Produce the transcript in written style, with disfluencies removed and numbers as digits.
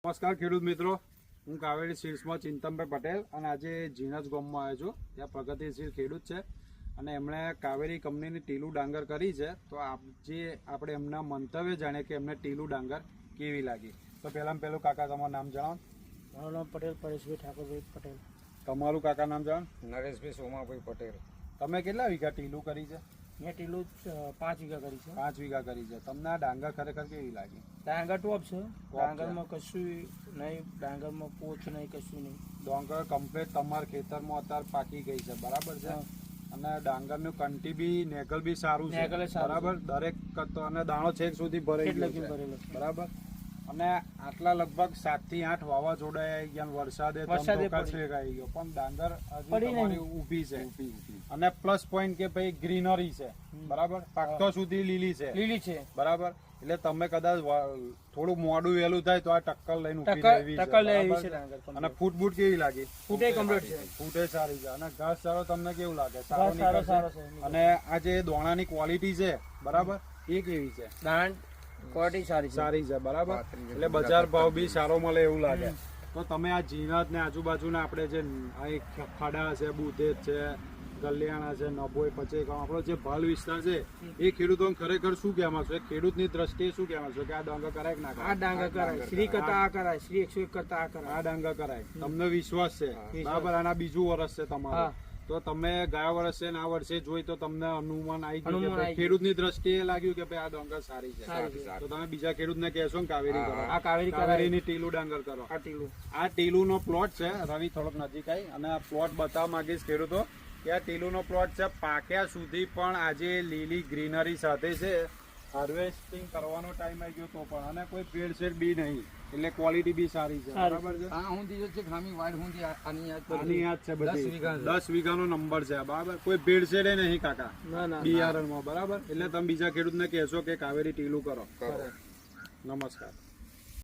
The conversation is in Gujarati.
નમસ્કાર ખેડૂત મિત્રો, હું કાવેરી સીડ્સમાં ચિંતનભાઈ પટેલ અને આજે જીનસ ગામમાં આવ્યો છું. ત્યાં પ્રગતિશીલ ખેડૂત છે અને એમણે કાવેરી કંપનીની ટીલું ડાંગર કરી છે. તો આજે આપણે એમના મંતવ્ય જાણીએ કે એમને ટીલું ડાંગર કેવી લાગી. તો પહેલાં પહેલું કાકા તમારું નામ જણાવો. મારું નામ પટેલ પરેશભાઈ ઠાકોરભાઈ પટેલ. તમારું કાકા નામ જણાવો. નરેશભાઈ સોમાભાઈ પટેલ. તમે કેટલા વીઘા ટીલું કરી છે? મેં ટીલું 5 વીઘા કરી છે. 5 વીઘા કરી છે. તમને આ ડાંગર ખરેખર કેવી લાગી? ડાંગર ટોપ છે. ડાંગરમાં કશું નહીં, ડાંગરમાં પોચ નહીં, કશું નહીં. ડાંગર કમ્પ્લીટ તમારા ખેતરમાં અત્યારે પાકી ગઈ છે, બરાબર છે? અને ડાંગરનું કંટી બી નેગલ બી સારું છે, બરાબર? દરેક અને દાણો છેક સુધી ભરેલો છે, બરાબર? અને આટલા લગભગ 7 થી 8 વાવાઝોડા આવી ગયા, વરસાદે આવી ગયો, પણ ડાંગર હજી ઊભી છે. અને પ્લસ પોઈન્ટ કે ભાઈ ગ્રીનરી છે, બરાબર? પાકતો સુધી લીલી છે, બરાબર? એટલે તમે કદાચ થોડું મોડું વહેલું થાય તો આ ટક્કર લઈને ઊભી રહેવી છે. અને ફૂટ બૂટ કેવી લાગી? ફૂટે કમ્પ્લીટ છે. ફૂટે સારી છે. અને ઘાસ ચારો તમને કેવું લાગે? સારો છે. અને આ જે દોણાની ક્વોલિટી છે, બરાબર, એ કેવી છે? દાણ ક્વોલિટી સારી છે, બરાબર? એટલે બજાર ભાવ બી સારો મળે એવું લાગે. તો તમે આ જીનત ને આજુબાજુના આપણે જે ખાડા છે, બુધેજ છે, ગલિયાણા છે, નભોઈ, પચેગાંવ, આપણો જે ભાલ વિસ્તાર છે, એ ખેડૂતોને ખરેખર શું કહેવા માંગશો? ખેડૂતની દ્રષ્ટિએ શું કહેવા માંગશો કે આ ડાંગર કરાય કે ના કરાય? આ ડાંગર કરાય. શ્રી કરતા આ કરાય, શ્રી 101 કરતા આ કરાય. આ ડાંગર કરાય. તમને વિશ્વાસ છે, બરાબર? આના બીજું વર્ષ છે તમારું. તો તમે ગયા વર્ષે આ વર્ષે જોઈ તો તમને અનુમાન આવી ગયું કે ખેડૂતની દ્રષ્ટિએ લાગ્યું કે ભાઈ આ ડાંગર સારી છે. તો તમે બીજા ખેડૂતને કહેશો ને કાવેરી કરો. આ કાવેરીની ટીલું ડાંગર કરો. આ ટીલુનો પ્લોટ છે. રવિ થોડોક નજીક આવી અને આ પ્લોટ બતાવવા માંગીશ ખેડૂતો કે આ ટીલુનો પ્લોટ છે. પાક્યા સુધી પણ આજે લીલી ગ્રીનરી સાથે છે. હાર્વેસ્ટિંગ કરવાનો ટાઈમ આવી ગયો તો પણ, અને કોઈ ભેળસેળ બી નહીં, એટલે ક્વોલિટી બી સારી છે, બરાબર છે? આની યાદ છે બધી 10 વીઘાનો નંબર છે, બરાબર? કોઈ ભેળસેળ નહીં કાકા બિયારણમાં, બરાબર? એટલે તમે બીજા ખેડૂતને કહેશો કે કાવેરી ટીલું કરો. નમસ્કાર.